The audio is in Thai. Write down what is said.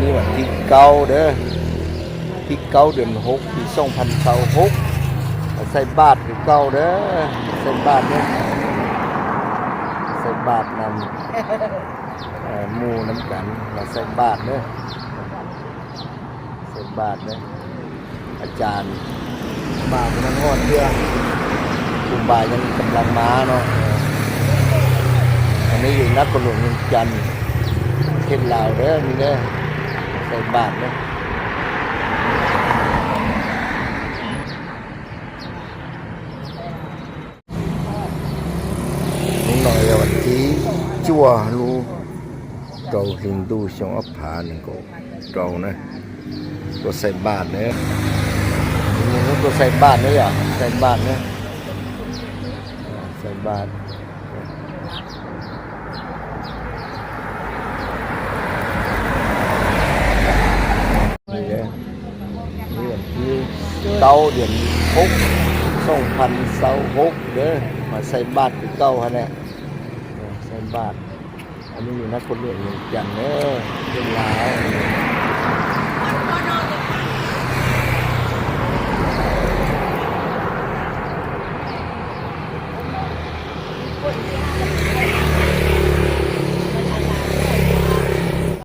นี่วันที่เก้าเด้อที่เก้าเดือนหกปี2026ใส่บาทคือเก้าเด้อใส่บาทเด้อใส่บาทนำหมู่น้ำกันมาใส่บาทเด้อใส่บาทเด้ออาจารย์มาเป็นนักฮอดเพื่อครูบายังกำลังมาเนาะอันนี้อยู่นักกหลวงเมืองจันทร์เขตลาวเด้อนี่เด้อใส่บาทเด้อหน่อยวันที่จั่วรู้เราหินดูช่องอัภาหนึ่งก็เรานะก็ใส่บาทเนอะนี่ก็ใส่บาทเนอะอ่ะใส่บาทเนอะใส่บาทนี่เลยนี่วันที่เก้าเดือนหก2026เด้อมาใส่บาทคือเก้าฮะเนี่ยใส่บาทอันนี้อยู่นักคนเรียนอย่างจังเด้อเป็นลาว